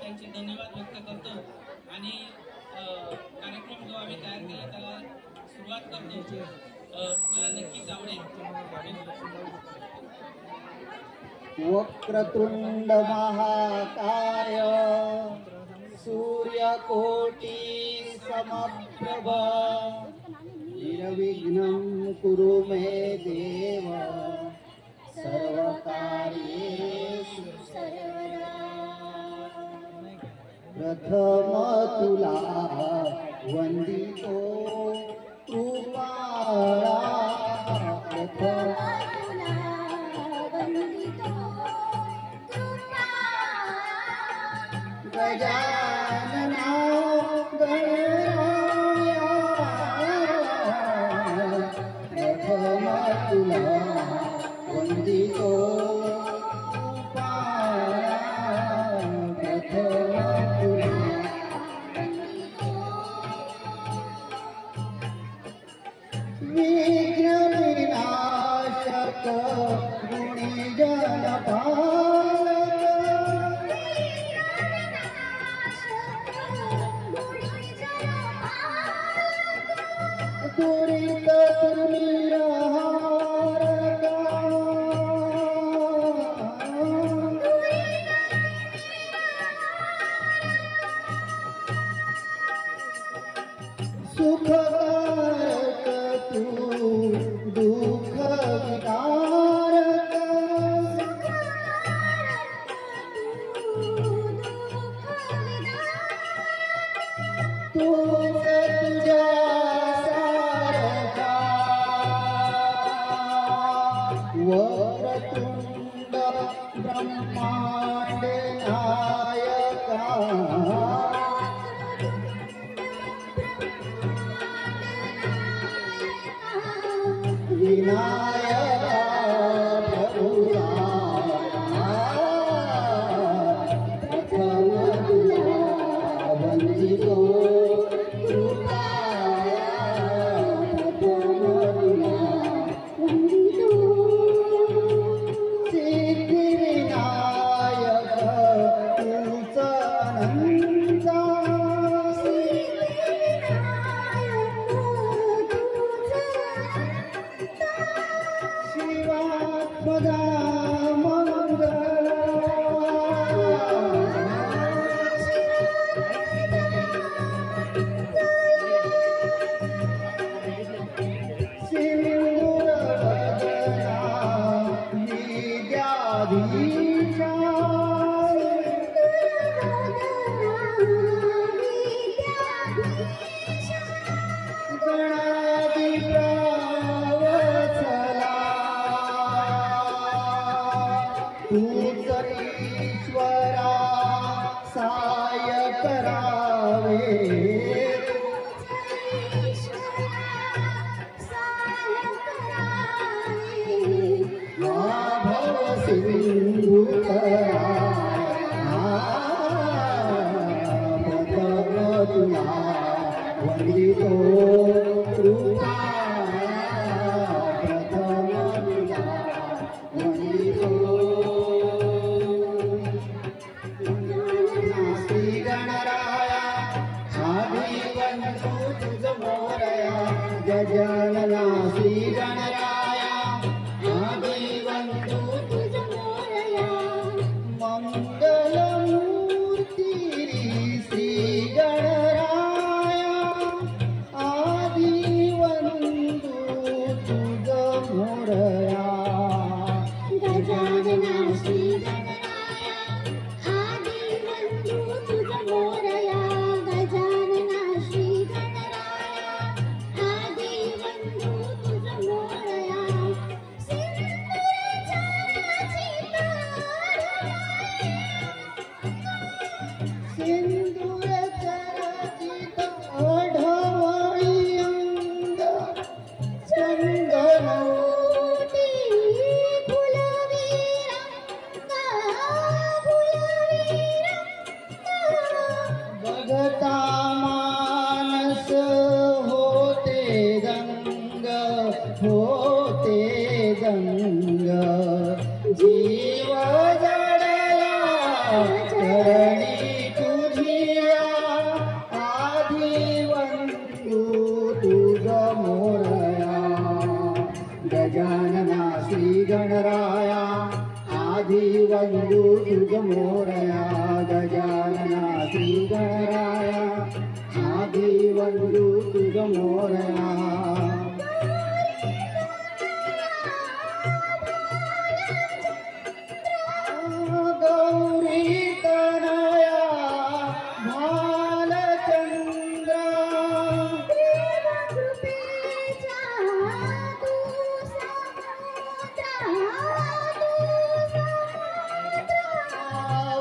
त्यांचे धन्यवाद व्यक्त करतो आणि कार्यक्रम जो आम्ही तयार केला त्याला सुरुवात करतो. मला नक्कीच आवडेल. वक्रतुंड महाकाय सूर्यकोटि समप्रभ निर्विघ्नं कुरु मे देव सर्वकार्येषु सर्वदा. प्रथम तुला वंदितो कृपाळा प्रथम गजानना गणराया प्रथम तुला वंदितो कृपाळा प्रथम तुला विघ्न विनाशक गुणीजन दुरित दुर्निहारका सुखकारक तू दुःख विकारक तू तुझ्या वरतुंड ब्रह्मांड नायका विनायका प्रभुरा प्रथम तुला वंदितो ईश्वरा साय करावे भव सिंधु तुला वंदितो कृपा प्रथम तुला वंदितो श्री गणराया आदिवंतु तुझ मोरया गजानना श्री गणराया आदिवंतु तुझ मोरया मंगलमूर्ती श्री गणराया आदिवंतु तुझ मोरया गजानना श्री मानस होते गंग जीव जडला चरणी श्री गणराया आधी वंदू तुझ मोरया गजानना श्री गणराया आधी वंदू तुझ मोरया गौरी तनया भालचंद्र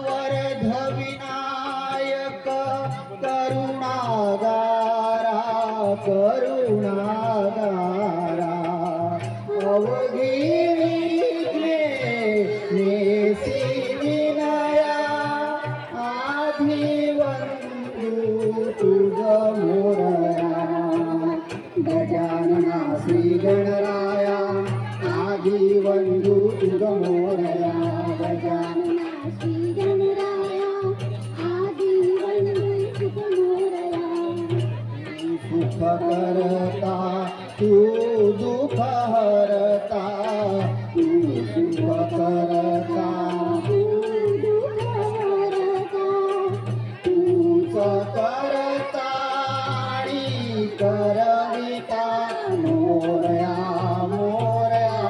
वरद विनायक करुणागारा करुणागारा अवघी विघ्ने नेसी विनया आधी वंदू तुझ मोरया गजानना श्री गणराया आधी वंदू तुझ मोरया गजानना श्री गणराया आदि वंदू तुझ मोरया सुख करता तू दुःख हरता तू सुख करता तूच करता आणि करविता मोरया मोरया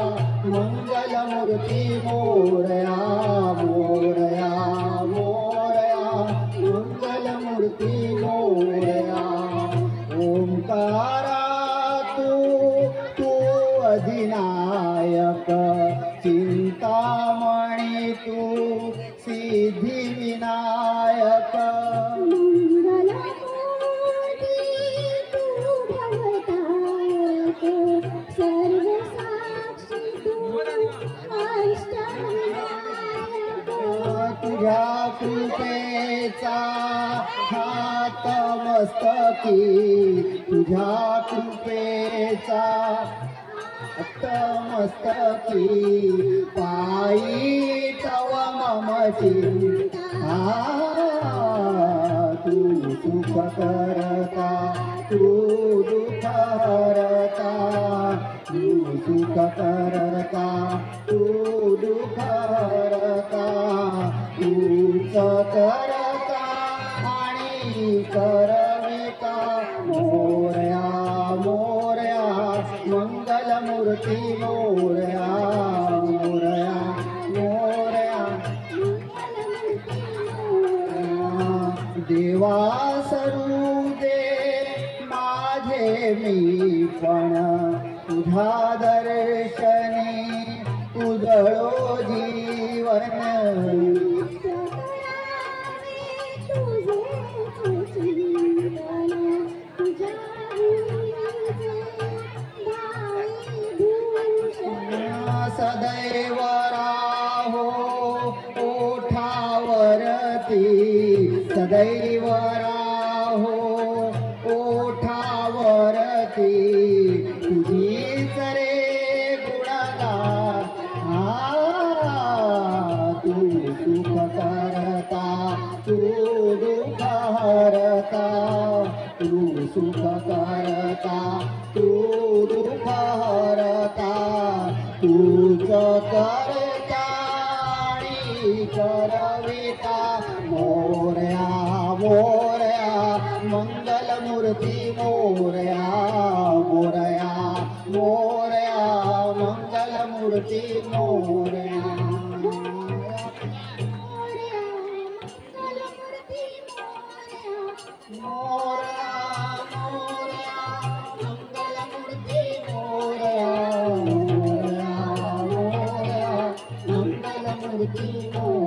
मंगलमूर्ती मोरया मोरया मोरया मंगलमूर्ती मोरया ओंकारा तू अधिनायक चिंतामणी तू सिद्धी विनायक मंगलमूर्ती तू भवतायक सर्व साक्षी तू अष्टविनायक तुझ्या कृपेचा हात मस्तकी तुझ्या कृपेचा हात मस्तकी पायी तव मम चिंता तू सुख करता तू दुःख हरता तू सुख करता तू दुःख हरता तूच करता आणि करविता मोरया मोरया मंगलमूर्ती मोरया मोरया मोरया देवा सरू दे माझे मी पण तुझ्या दर्शनी उजळो जीवन सदैव राहो ओठावरती सदैव राहो ओठावरती तुझीच रे गुणगान तू सुख करता तू दुःख हरता तू सुख करता तू दुःख हरता तूच करता आणि करविता मोरया मोरया मंगलमूर्ती मोरया मोरया मोरया मंगलमूर्ती मोरया मोरया मोरया मंगलमूर्ती मोरया मोरया मोरया मंगलमूर्ती मोरया